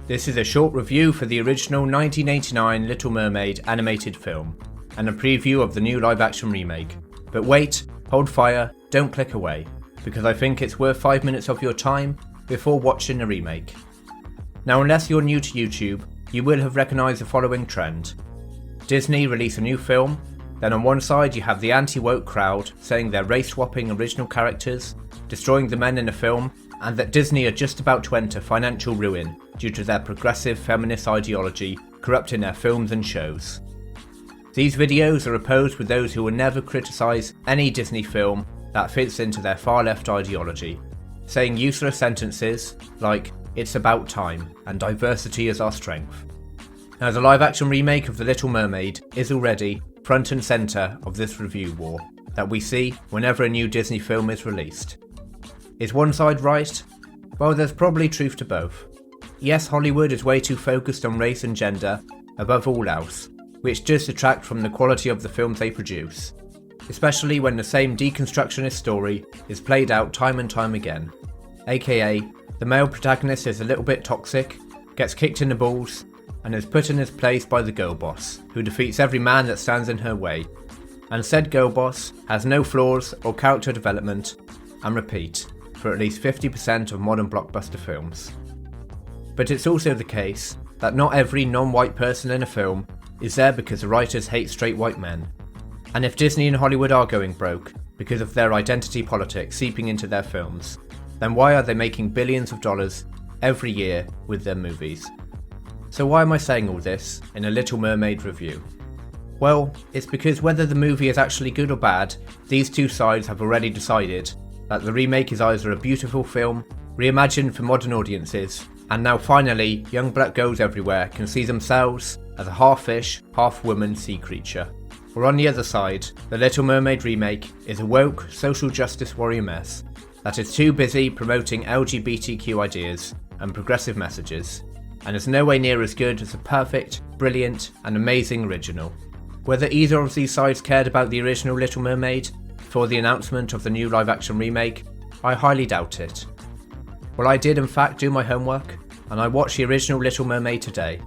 This is a short review for the original 1989 Little Mermaid animated film, and a preview of the new live-action remake. But wait, hold fire, don't click away, because I think it's worth 5 minutes of your time before watching the remake. Now, unless you're new to YouTube, you will have recognised the following trend. Disney release a new film, then on one side you have the anti-woke crowd saying they're race-swapping original characters, destroying the men in the film, and that Disney are just about to enter financial ruin due to their progressive feminist ideology corrupting their films and shows. These videos are opposed with those who will never criticise any Disney film that fits into their far-left ideology, saying useless sentences like, "It's about time," and "diversity is our strength." Now, the live-action remake of The Little Mermaid is already front and centre of this review war that we see whenever a new Disney film is released. Is one side right? Well, there's probably truth to both. Yes, Hollywood is way too focused on race and gender above all else, which does detract from the quality of the films they produce, especially when the same deconstructionist story is played out time and time again, aka the male protagonist is a little bit toxic, gets kicked in the balls, and is put in his place by the girl boss, who defeats every man that stands in her way, and said girl boss has no flaws or character development, and repeat, for at least 50% of modern blockbuster films. But it's also the case that not every non-white person in a film is there because the writers hate straight white men. And if Disney and Hollywood are going broke because of their identity politics seeping into their films, then why are they making billions of dollars every year with their movies? So why am I saying all this in a Little Mermaid review? Well, it's because whether the movie is actually good or bad, these two sides have already decided that the remake is either a beautiful film, reimagined for modern audiences, and now finally young black girls everywhere can see themselves as a half-fish, half-woman sea creature. Or on the other side, the Little Mermaid remake is a woke, social justice warrior mess that is too busy promoting LGBTQ ideas and progressive messages, and is nowhere near as good as a perfect, brilliant, and amazing original. Whether either of these sides cared about the original Little Mermaid before the announcement of the new live-action remake, I highly doubt it. Well, I did in fact do my homework, and I watched the original Little Mermaid today,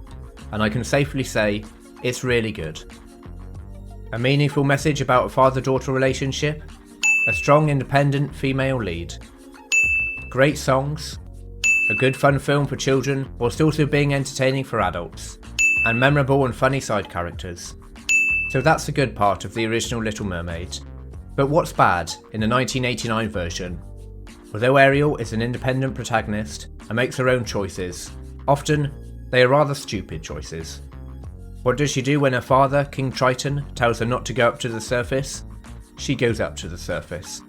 and I can safely say it's really good. A meaningful message about a father-daughter relationship, a strong independent female lead, great songs, a good fun film for children whilst also being entertaining for adults, and memorable and funny side characters. So that's the good part of the original Little Mermaid. But what's bad in the 1989 version? Although Ariel is an independent protagonist and makes her own choices, often they are rather stupid choices. What does she do when her father, King Triton, tells her not to go up to the surface? She goes up to the surface.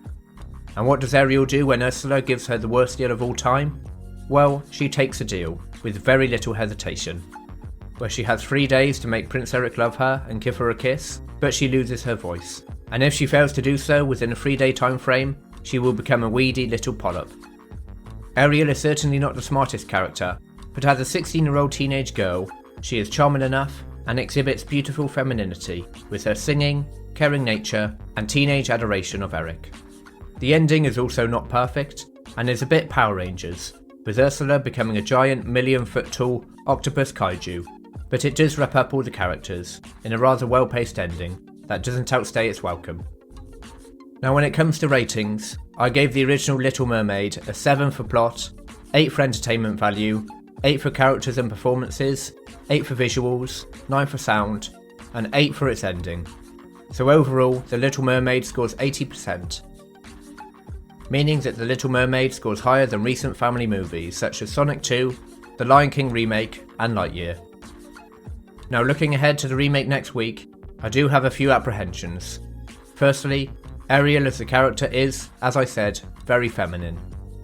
And what does Ariel do when Ursula gives her the worst deal of all time? Well, she takes a deal, with very little hesitation, where she has 3 days to make Prince Eric love her and give her a kiss, but she loses her voice. And if she fails to do so within a 3-day time frame, she will become a weedy little polyp. Ariel is certainly not the smartest character, but as a 16-year-old teenage girl, she is charming enough and exhibits beautiful femininity with her singing, caring nature, and teenage adoration of Eric. The ending is also not perfect, and is a bit Power Rangers, with Ursula becoming a giant million-foot-tall octopus kaiju, but it does wrap up all the characters in a rather well-paced ending that doesn't outstay its welcome. Now, when it comes to ratings, I gave the original Little Mermaid a 7 for plot, 8 for entertainment value, 8 for characters and performances, 8 for visuals, 9 for sound, and 8 for its ending. So overall, The Little Mermaid scores 80%, meaning that The Little Mermaid scores higher than recent family movies such as Sonic 2, The Lion King remake, and Lightyear. Now, looking ahead to the remake next week, I do have a few apprehensions. Firstly, Ariel as the character is, as I said, very feminine.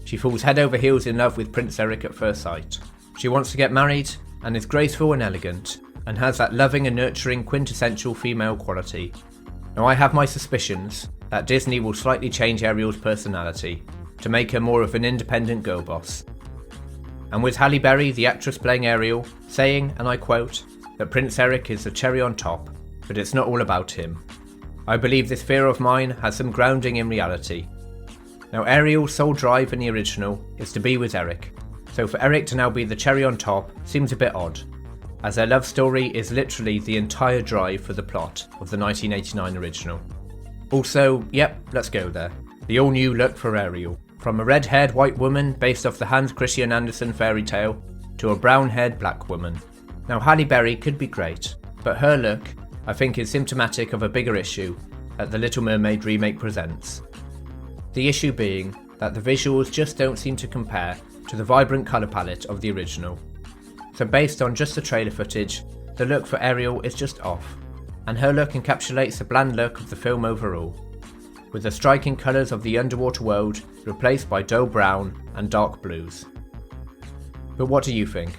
She falls head over heels in love with Prince Eric at first sight. She wants to get married, and is graceful and elegant, and has that loving and nurturing quintessential female quality. Now, I have my suspicions that Disney will slightly change Ariel's personality to make her more of an independent girl boss. And with Halle Berry, the actress playing Ariel, saying, and I quote, that Prince Eric is the cherry on top, but it's not all about him. I believe this fear of mine has some grounding in reality. Now, Ariel's sole drive in the original is to be with Eric, so for Eric to now be the cherry on top seems a bit odd, as their love story is literally the entire drive for the plot of the 1989 original. Also, yep, let's go there. The all new look for Ariel. From a red-haired white woman based off the Hans Christian Andersen fairy tale to a brown-haired black woman. Now Halle Berry could be great, but her look I think is symptomatic of a bigger issue that The Little Mermaid remake presents. The issue being that the visuals just don't seem to compare to the vibrant colour palette of the original. So based on just the trailer footage, the look for Ariel is just off, and her look encapsulates the bland look of the film overall, with the striking colours of the underwater world replaced by dull brown and dark blues. But what do you think?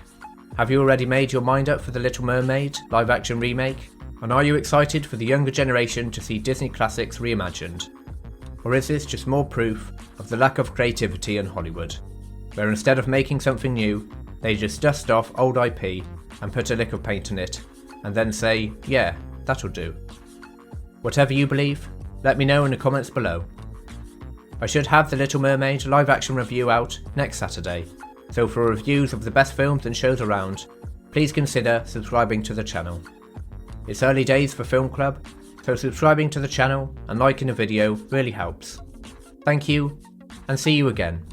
Have you already made your mind up for The Little Mermaid live action remake? And are you excited for the younger generation to see Disney classics reimagined? Or is this just more proof of the lack of creativity in Hollywood, where instead of making something new, they just dust off old IP and put a lick of paint on it, and then say, yeah, that'll do? Whatever you believe, let me know in the comments below. I should have The Little Mermaid live action review out next Saturday, so for reviews of the best films and shows around, please consider subscribing to the channel. It's early days for Film Club, so subscribing to the channel and liking the video really helps. Thank you, and see you again.